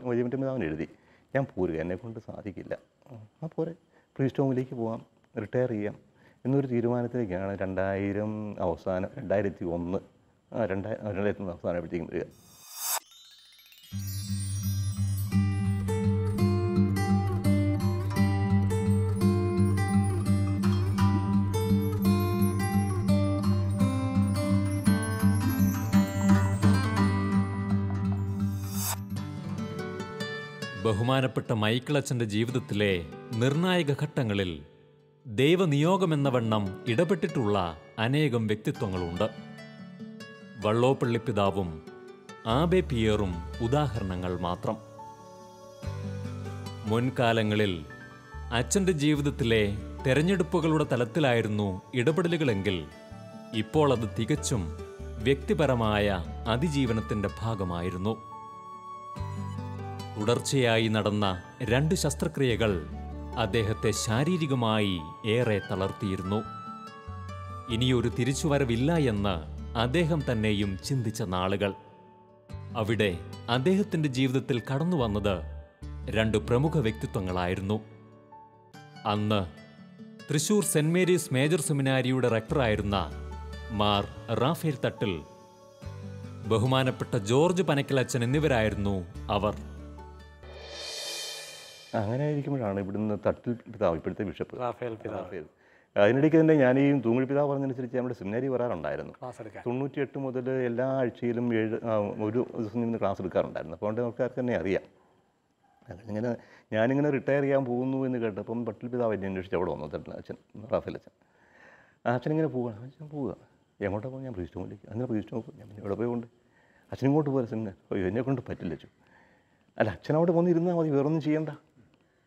വൈദ്യമറ്റ പിതാവിന് എഴുതി, ഞാൻ പോരുക, എന്നെക്കൊണ്ട് സാധിക്കില്ല, ആ പോരെ പ്രീസ്റ്റ് ഹോമിലേക്ക് പോകാം, റിട്ടയർ ചെയ്യാം എന്നൊരു തീരുമാനത്തിലേക്കാണ് 2001 അവസാനമായപ്പോഴത്തേക്കും വരിക. ബഹുമാനപ്പെട്ട മൈക്കിളച്ചൻ്റെ ജീവിതത്തിലെ നിർണായക ഘട്ടങ്ങളിൽ ദൈവനിയോഗമെന്ന ഇടപെട്ടിട്ടുള്ള അനേകം വ്യക്തിത്വങ്ങളുണ്ട്. വള്ളോപ്പള്ളി പിതാവും ആബെ പിയറും ഉദാഹരണങ്ങൾ മാത്രം. മുൻകാലങ്ങളിൽ അച്ഛൻ്റെ ജീവിതത്തിലെ തെരഞ്ഞെടുപ്പുകളുടെ തലത്തിലായിരുന്നു ഇടപെടലുകളെങ്കിൽ ഇപ്പോൾ അത് തികച്ചും വ്യക്തിപരമായ അതിജീവനത്തിൻ്റെ ഭാഗമായിരുന്നു. തുടർച്ചയായി നടന്ന 2 ശസ്ത്രക്രിയകൾ അദ്ദേഹത്തെ ശാരീരികമായി ഏറെ തളർത്തിയിരുന്നു. ഇനിയൊരു തിരിച്ചുവരവില്ല എന്ന് അദ്ദേഹം തന്നെയും ചിന്തിച്ച നാളുകൾ. അവിടെ അദ്ദേഹത്തിൻ്റെ ജീവിതത്തിൽ കടന്നു വന്നത് 2 പ്രമുഖ വ്യക്തിത്വങ്ങളായിരുന്നു. അന്ന് തൃശൂർ സെന്റ് മേരീസ് മേജർ സെമിനാരിയുടെ റെക്ടറായിരുന്ന മാർ റാഫേൽ തട്ടിൽ, ബഹുമാനപ്പെട്ട ജോർജ് പനക്കലച്ചൻ എന്നിവരായിരുന്നു അവർ. അങ്ങനെ ഇരിക്കുമ്പോഴാണ് ഇവിടുന്ന് തട്ടിൽ പിതാവ്, ഇപ്പോഴത്തെ ബിഷപ്പ് റാഫേൽ. അതിനിടയ്ക്ക് തന്നെ ഞാൻ ഈ തൂങ്ങുഴി പിതാവ് പറഞ്ഞതനുസരിച്ച് നമ്മുടെ സെമിനാരി വരാറുണ്ടായിരുന്നു. 98 മുതൽ എല്ലാ ആഴ്ചയിലും ഒരു ദിവസം നിന്ന് ക്ലാസ് എടുക്കാറുണ്ടായിരുന്നു. അപ്പോൾ ആൾക്കാർക്ക് തന്നെ അറിയാം. ഞാനിങ്ങനെ റിട്ടയർ ചെയ്യാൻ പോകുന്നു എന്ന് കേട്ടപ്പം തട്ടിൽ പിതാവ് എന്നെ അന്വേഷിച്ച് അവിടെ വന്നു. തട്ടിൽ അച്ഛൻ റാഫേൽ അച്ഛൻ, അച്ഛനിങ്ങനെ പോവുകയാണ്. അച്ഛൻ പോവുക, എങ്ങോട്ടാണ് പോകുക? ഞാൻ പ്രീസ്റ്റ് ഹോമിലേക്ക്. അങ്ങനെ പ്രീസ്റ്റ് ഹോം ഞാൻ പിന്നെ ഇവിടെ പോയിക്കൊണ്ട് അച്ഛനിങ്ങോട്ട് പോലെ സെമിനാർ, എന്നെക്കൊണ്ട് പറ്റില്ല അച്ഛൻ. അല്ല, അച്ഛനവിടെ വന്നിരുന്നാൽ മതി, വേറൊന്നും ചെയ്യണ്ട.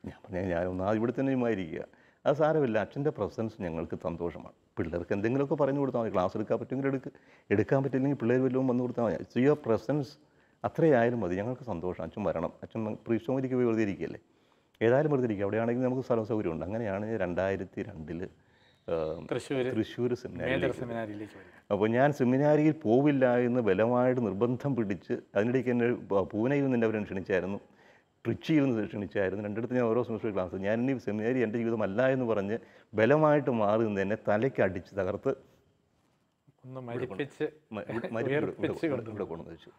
ഞാൻ പറഞ്ഞാൽ ഞാൻ ഇവിടെ തന്നെ ആയിരിക്കുക, അത് സാരമില്ല, അച്ഛൻ്റെ പ്രസൻസ് ഞങ്ങൾക്ക് സന്തോഷമാണ്. പിള്ളേർക്ക് എന്തെങ്കിലുമൊക്കെ പറഞ്ഞു കൊടുത്താൽ മതി, ക്ലാസ് എടുക്കാൻ പറ്റുമെങ്കിൽ എടുക്കാൻ പറ്റില്ലെങ്കിൽ പിള്ളേർ വല്ലതും വന്ന് കൊടുത്താൽ മതി. സോ യുവർ പ്രസൻസ് അത്രയായാലും മതി, ഞങ്ങൾക്ക് സന്തോഷം, അച്ഛൻ വരണം. അച്ഛൻ പ്രീസ്റ്റ് ഹോമിലേക്ക് പോയി വെറുതെ ഇരിക്കുകയല്ലേ, ഏതായാലും വെറുതെ ഇരിക്കുക, അവിടെയാണെങ്കിൽ നമുക്ക് സ്ഥല സൗകര്യമുണ്ട്. അങ്ങനെയാണ് 2002 തൃശ്ശൂർ സെമിനാരിയിലേക്ക്. സെമിനാരിയിലേക്ക് വരും. അപ്പോൾ ഞാൻ സെമിനാരിയിൽ പോവില്ല എന്ന് ബലമായിട്ട് നിർബന്ധം പിടിച്ച്, അതിനിടയ്ക്ക് എന്നെ പൂനെയിൽ നിന്ന് അവർ ക്ഷണിച്ചായിരുന്നു, ട്രിച്ചിയിൽ നിന്ന് ക്ഷണിച്ചായിരുന്നു. രണ്ടിടത്ത് ഞാൻ ഓരോ സെമിസ്റ്റർ ക്ലാസ്, ഞാൻ ഇനി സെമിനാരി എൻ്റെ ജീവിതമല്ല എന്ന് പറഞ്ഞ് ബലമായിട്ട് മാറി നിന്ന് എന്നെ തലയ്ക്ക് അടിച്ച് തകർത്ത് ഒന്ന് മരിപ്പിച്ച് ഇവിടെ കൊണ്ടു വെച്ചു.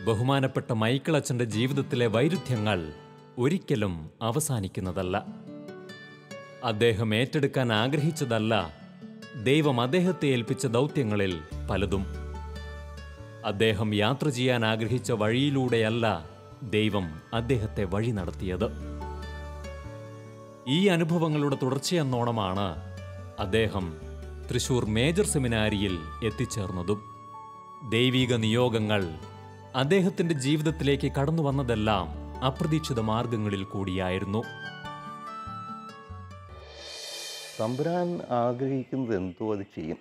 ബഹുമാനപ്പെട്ട മൈക്കിൾ അച്ഛൻ്റെ ജീവിതത്തിലെ വൈരുദ്ധ്യങ്ങൾ ഒരിക്കലും അവസാനിക്കുന്നതല്ല. അദ്ദേഹം ഏറ്റെടുക്കാൻ ആഗ്രഹിച്ചതല്ല ദൈവം അദ്ദേഹത്തെ ഏൽപ്പിച്ച ദൗത്യങ്ങളിൽ പലതും. അദ്ദേഹം യാത്ര ചെയ്യാൻ ആഗ്രഹിച്ച വഴിയിലൂടെയല്ല ദൈവം അദ്ദേഹത്തെ വഴി നടത്തിയത്. ഈ അനുഭവങ്ങളുടെ തുടർച്ചയെന്നോണമാണ് അദ്ദേഹം തൃശൂർ മേജർ സെമിനാരിയിൽ എത്തിച്ചേർന്നതും. ദൈവിക നിയോഗങ്ങൾ അദ്ദേഹത്തിൻ്റെ ജീവിതത്തിലേക്ക് കടന്നു വന്നതെല്ലാം അപ്രതീക്ഷിത മാർഗങ്ങളിൽ കൂടിയായിരുന്നു. തമ്പുരാൻ ആഗ്രഹിക്കുന്നത് എന്തോ അത് ചെയ്യും.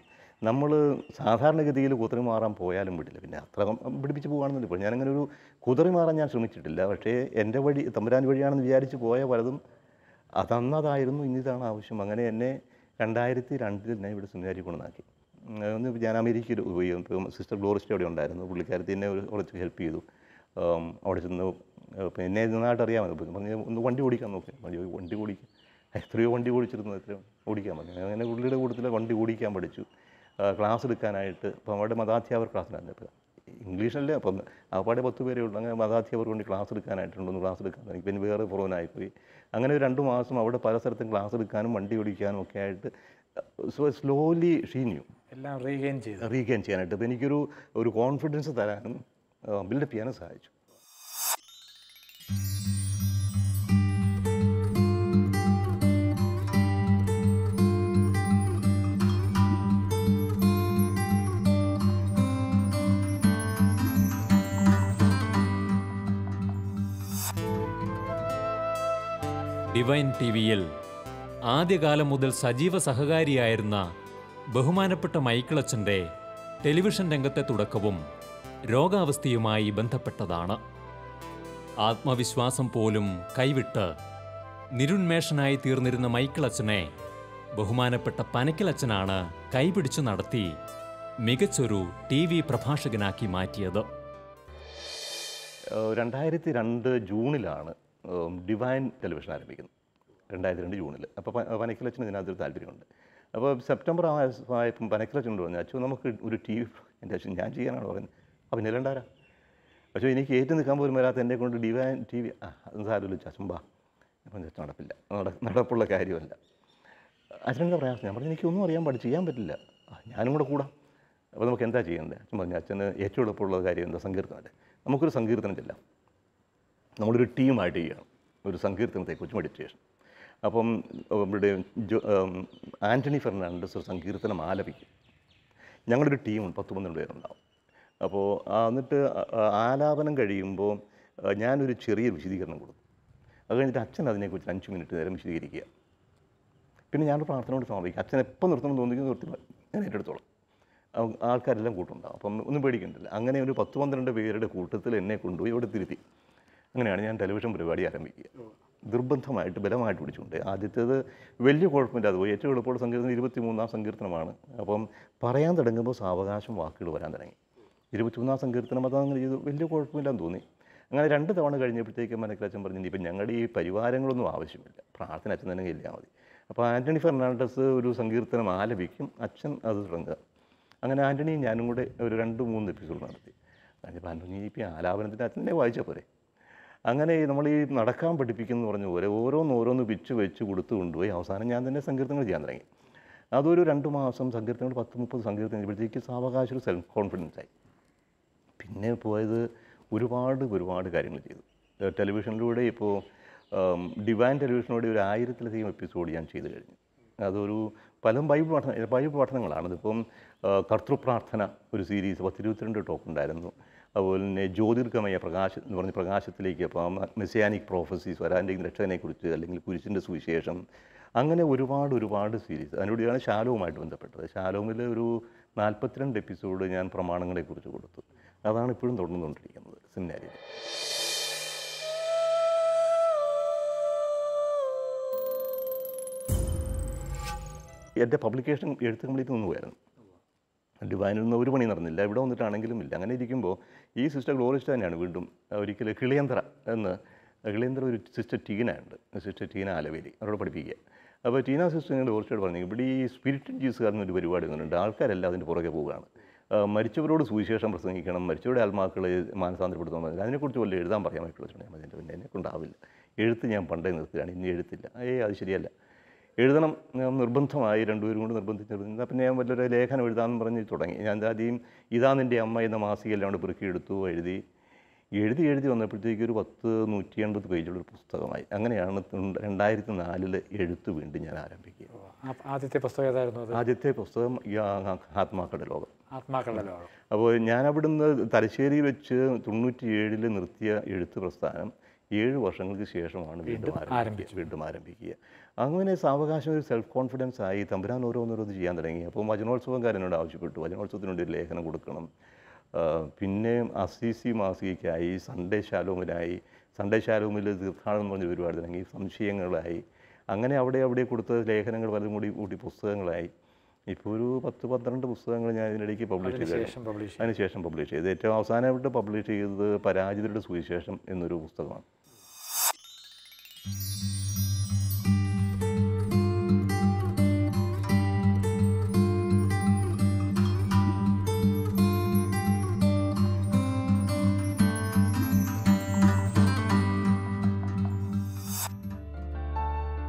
നമ്മൾ സാധാരണഗതിയിൽ കുതിറി മാറാൻ പോയാലും വിടില്ല, പിന്നെ അത്ര പിടിപ്പിച്ച് പോകുകയാണെന്നില്ല. ഇപ്പോൾ ഞാനങ്ങനെ ഒരു കുതിറി മാറാൻ ഞാൻ ശ്രമിച്ചിട്ടില്ല. പക്ഷേ എൻ്റെ വഴി തമ്പുരാൻ വഴിയാണെന്ന് വിചാരിച്ച് പോയ പലതും അതന്നതായിരുന്നു, ഇന്നിതാണ് ആവശ്യം. അങ്ങനെ എന്നെ 2002 എന്നെ ഇവിടെ സെമിനാരി കൊണ്ടുവന്നാക്കി. ഒന്ന് ഞാൻ അമേരിക്കയിൽ പോയി. സിസ്റ്റർ ഗ്ലോറിസ്റ്റ് അവിടെ ഉണ്ടായിരുന്നു, പുള്ളിക്കാരത്തി എന്നെ കുറച്ച് ഹെൽപ്പ് ചെയ്തു. അവിടെ ചെന്ന് പിന്നെ നന്നായിട്ട് അറിയാമല്ലോ, പറഞ്ഞ് ഒന്ന് വണ്ടി ഓടിക്കാൻ നോക്കി. വണ്ടി ഓടിക്കാൻ എത്രയോ വണ്ടി ഓടിച്ചിരുന്നു, എത്രയോ ഓടിക്കാൻ പറഞ്ഞു. അങ്ങനെ പുള്ളിയുടെ കൂട്ടത്തിൽ വണ്ടി ഓടിക്കാൻ പഠിച്ചു. ക്ലാസ് എടുക്കാനായിട്ട് ഇപ്പം അവിടെ മതാധ്യാപകർ ക്ലാസ്സിലായിരുന്നു. ഇപ്പോൾ ഇംഗ്ലീഷല്ലേ, അപ്പം ആപ്പാടെ 10 പേരേ ഉള്ളൂ. അങ്ങനെ മതാധ്യാപകർ കൊണ്ട് ക്ലാസ് എടുക്കാനായിട്ടുണ്ടൊന്ന് ക്ലാസ് എടുക്കാൻ തുടങ്ങി. പിന്നെ വേറെ പുറവനായിപ്പോയി. അങ്ങനെ 2 മാസം അവിടെ പല സ്ഥലത്തും ക്ലാസ് എടുക്കാനും വണ്ടി ഓടിക്കാനും ഒക്കെ ആയിട്ട് സ്ലോലി ഷീനിയും എല്ലാം റീഗെയിൻ ചെയ്യാനായിട്ട്. അപ്പോൾ എനിക്കൊരു കോൺഫിഡൻസ് തരാനും ബിൽഡപ്പ് ചെയ്യാനും സഹായിച്ചു. ഡിവൈൻ ടിവിയിൽ ആദ്യകാലം മുതൽ സജീവ സഹകാരിയായിരുന്ന ബഹുമാനപ്പെട്ട മൈക്കിളച്ചൻ്റെ ടെലിവിഷൻ രംഗത്തെ തുടക്കവും രോഗാവസ്ഥയുമായി ബന്ധപ്പെട്ടതാണ്. ആത്മവിശ്വാസം പോലും കൈവിട്ട് നിരുന്മേഷനായി തീർന്നിരുന്ന മൈക്കിളച്ചനെ ബഹുമാനപ്പെട്ട പനക്കിലച്ചനാണ് കൈപിടിച്ചു നടത്തി മികച്ചൊരു TV പ്രഭാഷകനാക്കി മാറ്റിയത്. 2002 ജൂണിലാണ് ഡിവൈൻ ടെലിവിഷൻ ആരംഭിക്കുന്നത്. 2002 ജൂണിൽ. അപ്പോൾ പനക്കിലച്ചന് ഇതിനകത്തൊരു താല്പര്യമുണ്ട്. അപ്പോൾ സെപ്റ്റംബർ ആയപ്പം പനക്കിലച്ചനോട് പറഞ്ഞു, അച്ഛൻ നമുക്ക് ഒരു TV. എൻ്റെ അച്ഛൻ ഞാൻ ചെയ്യാനാണ് പറയുന്നത്. അപ്പം നിലണ്ടാരാ, പക്ഷേ എനിക്ക് ഏറ്റു നിൽക്കാൻ പോലും വരാത്ത എന്നെ കൊണ്ട് ഡിവൈൻ TV അത് സാരമില്ല അച്ഛൻ അപ്പം ചേച്ചൻ നടപ്പില്ല, നടപ്പുള്ള കാര്യമല്ല. അച്ഛനെന്താ പ്രയാസം? ഞാൻ പറഞ്ഞു എനിക്കൊന്നും അറിയാൻ ചെയ്യാൻ പറ്റില്ല, ഞാനും കൂടെ കൂടാം. അപ്പോൾ നമുക്ക് എന്താ ചെയ്യേണ്ടത്? അച്ഛൻ പറഞ്ഞു അച്ഛന് ഏറ്റവും എളുപ്പമുള്ള കാര്യം എന്താ, സങ്കീർത്തനമല്ലേ. നമുക്കൊരു സങ്കീർത്തനം ചെല്ലാം, നമ്മളൊരു ടീമായിട്ട് ചെയ്യണം ഒരു സങ്കീർത്തനത്തെക്കുറിച്ച് മെഡിറ്റേഷൻ. അപ്പം ഇവിടെ ആൻ്റണി ഫെർണാണ്ടസ് ഒരു സങ്കീർത്തനം ആലപിക്കും. ഞങ്ങളൊരു ടീമുണ്ട്, 10-12 പേരുണ്ടാവും. അപ്പോൾ എന്നിട്ട് ആലാപനം കഴിയുമ്പോൾ ഞാനൊരു ചെറിയ വിശദീകരണം കൊടുക്കും. അത് കഴിഞ്ഞിട്ട് അച്ഛൻ അതിനെക്കുറിച്ച് 5 മിനിറ്റ് നേരം വിശദീകരിക്കുക. പിന്നെ ഞാനൊരു പ്രാർത്ഥനയോട് സമർപ്പിക്കും. അച്ഛൻ എപ്പോൾ നിർത്തണം തോന്നിക്കുന്നു നിർത്തി ഞാൻ ഏറ്റെടുത്തോളാം. ആൾക്കാരെല്ലാം കൂട്ടുണ്ടാവും, അപ്പം ഒന്നും പേടിക്കണ്ടില്ല. അങ്ങനെ ഒരു 10-12 പേരുടെ കൂട്ടത്തിൽ എന്നെ കൊണ്ടുപോയി ഇവിടെ തിരുത്തി. അങ്ങനെയാണ് ഞാൻ ടെലിവിഷൻ പരിപാടി ആരംഭിക്കുക. നിർബന്ധമായിട്ട് ബലമായിട്ട് പിടിച്ചുകൊണ്ട് ആദ്യത്തേത് വലിയ കുഴപ്പമില്ല, അത് പോയി. ഏറ്റവും എളുപ്പമുള്ള സങ്കീർത്തനം 23-ാം സങ്കീർത്തനമാണ്. അപ്പം പറയാൻ തുടങ്ങുമ്പോൾ സാവകാശം വാക്കുകൾ വരാൻ തുടങ്ങി. 23-ാം സങ്കീർത്തനം അതങ്ങനെ ചെയ്തു, വലിയ കുഴപ്പമില്ലാന്ന് തോന്നി. അങ്ങനെ 2 തവണ കഴിഞ്ഞപ്പോഴത്തേക്കും മനക്കിലച്ചൻ പറഞ്ഞു ഇപ്പം ഞങ്ങളുടെ ഈ പരിവാരങ്ങളൊന്നും ആവശ്യമില്ല, പ്രാർത്ഥന അച്ഛൻ തന്നെ ഇല്ലാൽ മതി. അപ്പോൾ ആൻ്റണി ഫെർണാണ്ടസ് ഒരു സങ്കീർത്തനം ആലപിക്കും, അച്ഛൻ അത് തുടങ്ങുക. അങ്ങനെ ആൻ്റണിയും ഞാനും കൂടെ ഒരു 2-3 എപ്പിസോഡ് നടത്തി. അപ്പോൾ ആൻ്റണി ഇപ്പം ആലാപനത്തിൻ്റെ അച്ഛനെ വായിച്ചാൽ പോരെ. അങ്ങനെ നമ്മൾ ഈ നടക്കാൻ പഠിപ്പിക്കുന്നു പറഞ്ഞ പോലെ ഓരോന്ന് പിച്ച് വെച്ച് കൊടുത്തു കൊണ്ടുപോയി അവസാനം ഞാൻ തന്നെ സങ്കീർത്തനങ്ങൾ ചെയ്യാൻ തുടങ്ങി. അതൊരു 2 മാസം സങ്കീർത്തനങ്ങൾ 10-30 സങ്കീർത്തനം കഴിയുമ്പോഴത്തേക്ക് സാവകാശം ഒരു സെൽഫ് കോൺഫിഡൻസ് ആയി. പിന്നെ പോയത് ഒരുപാട് കാര്യങ്ങൾ ചെയ്തു. ടെലിവിഷനിലൂടെ ഇപ്പോൾ ഡിവൈൻ ടെലിവിഷനിലൂടെ ഒരു 1000-ലധികം എപ്പിസോഡ് ഞാൻ ചെയ്തു കഴിഞ്ഞു. അതൊരു പലതും ബൈബിൾ പഠനങ്ങളാണ്. ഇതിപ്പം കർത്തൃപ്രാർത്ഥന ഒരു സീരീസ് 10-22 ടോക്ക് ഉണ്ടായിരുന്നു. അതുപോലെ തന്നെ ജ്യോതിർഗമയ എന്ന് പറഞ്ഞ പ്രകാശത്തിലേക്ക് അപ്പം മെസ്സിയാനിക് പ്രോഫസീസ് വരാൻ്റെ രക്ഷകനെക്കുറിച്ച്, അല്ലെങ്കിൽ കുരിശിൻ്റെ സുവിശേഷം, അങ്ങനെ ഒരുപാട് സീരീസ്. അതിനോടെയാണ് ശാലോവുമായിട്ട് ബന്ധപ്പെട്ടത്. ശാലോമിൽ ഒരു 42 എപ്പിസോഡ് ഞാൻ പ്രമാണങ്ങളെക്കുറിച്ച് കൊടുത്തു. അതാണ് ഇപ്പോഴും തുടർന്നുകൊണ്ടിരിക്കുന്നത് സെമിനാരിയിൽ. എൻ്റെ പബ്ലിക്കേഷൻ എഴുത്ത് കംപ്ലീറ്റ് നിന്ന് പോയായിരുന്നു. ഡിവൈനിൽ ഒരു പണി നടന്നില്ല, ഇവിടെ വന്നിട്ടാണെങ്കിലും ഇല്ല. അങ്ങനെ ഇരിക്കുമ്പോൾ ഈ സിസ്റ്റർ ഗ്ലോറിസ്റ്റ് തന്നെയാണ് വീണ്ടും ഒരിക്കൽ കിളിയന്ത്ര ഒരു സിസ്റ്റർ ടീന ഉണ്ട്, സിസ്റ്റർ ടീന ആലവേലി, അവരോട് പഠിപ്പിക്കുക. അപ്പോൾ ടീന സിസ്റ്റർ ഗ്ലോറിസ്റ്റോട് പറഞ്ഞു, ഇവിടെ ഈ സ്പിരിറ്റ് ജീസുകാരനൊരു പരിപാടി വന്നിട്ടുണ്ട്, ആൾക്കാരെല്ലാം അതിൻ്റെ പുറകെ പോവുകയാണ്. മരിച്ചവരോട് സുവിശേഷം പ്രസംഗിക്കണം, മരിച്ചവരുടെ ആത്മാക്കളെ മാനസാന്തരപ്പെടുത്താൻ മതി, അതിനെക്കുറിച്ച് വല്ല എഴുതാൻ പറയാമായിട്ട് വെച്ചിട്ടുണ്ടെങ്കിൽ അതിൻ്റെ പിന്നെ എന്നെ കൊണ്ടാവില്ല, എഴുത്ത് ഞാൻ പണ്ടേ നിർത്തുകയാണ്, ഇനി എഴുത്തില്ല. അത് ശരിയല്ല, എഴുതണം നിർബന്ധമായി, രണ്ടുപേരും കൊണ്ട് നിർബന്ധിച്ചിരുന്നു. പിന്നെ ഞാൻ വല്ലൊരു ലേഖനം എഴുതാമെന്ന് പറഞ്ഞ് തുടങ്ങി. ഞാൻ ആദ്യം ഇതാ നിൻ്റെ അമ്മ എന്ന മാസികയെല്ലാം കൊണ്ട് പെറുക്കിയെടുത്തു, എഴുതി വന്നപ്പോഴത്തേക്ക് ഒരു 150 പേജുള്ളൊരു പുസ്തകമായി. അങ്ങനെയാണ് 2004 എഴുത്ത് വീണ്ടും ഞാൻ ആരംഭിക്കുക. ആദ്യത്തെ പുസ്തകം ഏതായിരുന്നു? ആദ്യത്തെ പുസ്തകം ആത്മാക്കളുടെ ലോകം. അപ്പോൾ ഞാൻ അവിടുന്ന് തലശ്ശേരി വെച്ച് 97 നിർത്തിയ എഴുത്ത് പ്രസ്ഥാനം 7 വർഷങ്ങൾക്ക് ശേഷമാണ് വീണ്ടും ആരംഭിക്കുക. അങ്ങനെ സാവകാശം ഒരു സെൽഫ് കോൺഫിഡൻസ് ആയി തമ്പുരാൻ ഓരോന്നോരോന്ന് ചെയ്യാൻ തുടങ്ങി. അപ്പോൾ വചനോത്സവക്കാരനോട് ആവശ്യപ്പെട്ടു, വചനോത്സവത്തിനുവേണ്ടി ഒരു ലേഖനം കൊടുക്കണം. പിന്നെ അസീസി മാസികയ്ക്കായി, സൺഡേ ശാലോമിൽ തീർത്ഥാടനം എന്ന് പറഞ്ഞ പരിപാടി തുടങ്ങി, സംശയങ്ങളായി. അങ്ങനെ അവിടെ കൊടുത്ത ലേഖനങ്ങൾ പലതും കൂടി പുസ്തകങ്ങളായി. ഇപ്പോൾ ഒരു 10-12 പുസ്തകങ്ങൾ ഞാൻ ഇതിനിടയ്ക്ക് പബ്ലിഷ് ചെയ്തു. അതിനുശേഷം പബ്ലിഷ് ചെയ്ത് ഏറ്റവും അവസാനമായിട്ട് പബ്ലിഷ് ചെയ്തത് പരാജിതരുടെ സുവിശേഷം എന്നൊരു പുസ്തകമാണ്.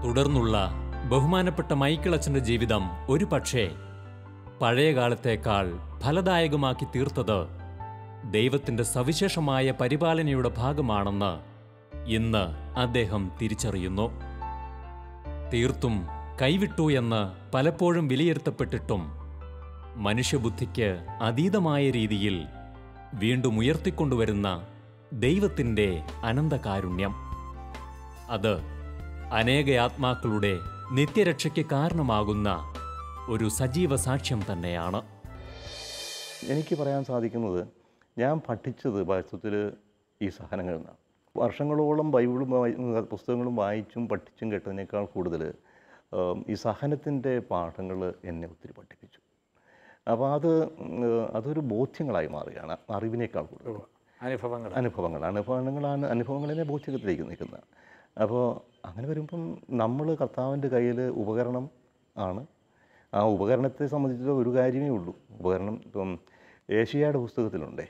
തുടർന്നുള്ള ബഹുമാനപ്പെട്ട മൈക്കിളച്ചൻ്റെ ജീവിതം ഒരു പക്ഷേ പഴയ കാലത്തേക്കാൾ ഫലദായകമാക്കി തീർത്തത് ദൈവത്തിൻ്റെ സവിശേഷമായ പരിപാലനയുടെ ഭാഗമാണെന്ന് ഇന്ന് അദ്ദേഹം തിരിച്ചറിയുന്നു. തീർത്തും കൈവിട്ടു എന്ന് പലപ്പോഴും വിലയിരുത്തപ്പെട്ടിട്ടും മനുഷ്യബുദ്ധിക്ക് അതീതമായ രീതിയിൽ വീണ്ടും ഉയർത്തിക്കൊണ്ടുവരുന്ന ദൈവത്തിൻ്റെ അനന്തകാരുണ്യം, അത് അനേക ആത്മാക്കളുടെ നിത്യരക്ഷയ്ക്ക് കാരണമാകുന്ന ഒരു സജീവ സാക്ഷ്യം തന്നെയാണ്. എനിക്ക് പറയാൻ സാധിക്കുന്നത്, ഞാൻ പഠിച്ചത് വാസ്തവത്തിൽ ഈ സഹനങ്ങളിൽ നിന്നാണ്. വർഷങ്ങളോളം ബൈബിളും പുസ്തകങ്ങളും വായിച്ചും പഠിച്ചും കേട്ടതിനേക്കാൾ കൂടുതൽ ഈ സഹനത്തിൻ്റെ പാഠങ്ങൾ എന്നെ ഒത്തിരി പഠിപ്പിച്ചു. അപ്പോൾ അതൊരു ബോധ്യങ്ങളായി മാറുകയാണ്, അറിവിനേക്കാൾ കൂടുതൽ അനുഭവങ്ങൾ എന്നെ ബോധ്യത്തിലേക്ക് നിൽക്കുന്നത്. അപ്പോൾ അങ്ങനെ വരുമ്പം നമ്മൾ കർത്താവിൻ്റെ കയ്യിൽ ഉപകരണം ആണ്. ആ ഉപകരണത്തെ സംബന്ധിച്ച് ഒരു കാര്യമേ ഉള്ളൂ. ഉപകരണം ഇപ്പം ഏഷ്യായുടെ പുസ്തകത്തിലുണ്ടേ,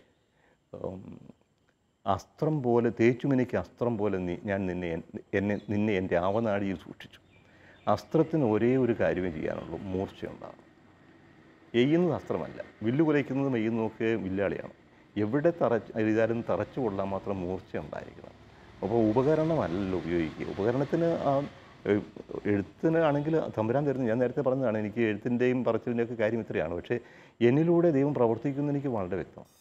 അസ്ത്രം പോലെ തേച്ചുമിനിക്ക് അസ്ത്രം പോലെ ഞാൻ നിന്നെ എൻ്റെ ആവനാഴിയിൽ സൂക്ഷിച്ചു. അസ്ത്രത്തിന് ഒരേ ഒരു കാര്യമേ ചെയ്യാനുള്ളൂ, മൂർച്ചയുണ്ടാകും. എയ്യുന്നത് അസ്ത്രമല്ല, വില്ല് കുലയ്ക്കുന്നതും എയ്യുന്നതൊക്കെ വില്ലാളിയാണ്. എവിടെ ചെയ്താലും തറച്ചു കൊള്ളാൻ മാത്രം മൂർച്ച ഉണ്ടായിരിക്കണം. അപ്പോൾ ഉപകരണമല്ലല്ലോ ഉപയോഗിക്കുക. ഉപകരണത്തിന് എഴുത്തിന് ആണെങ്കിൽ തമ്പുരാൻ തരുന്നത്, ഞാൻ നേരത്തെ പറഞ്ഞതാണ്, എനിക്ക് എഴുത്തിൻ്റെയും പറച്ചിലിൻ്റെയൊക്കെ കാര്യം ഇത്രയാണ്. പക്ഷേ എന്നിലൂടെ ദൈവം പ്രവർത്തിക്കുന്നത് എനിക്ക് വളരെ വ്യക്തമാണ്.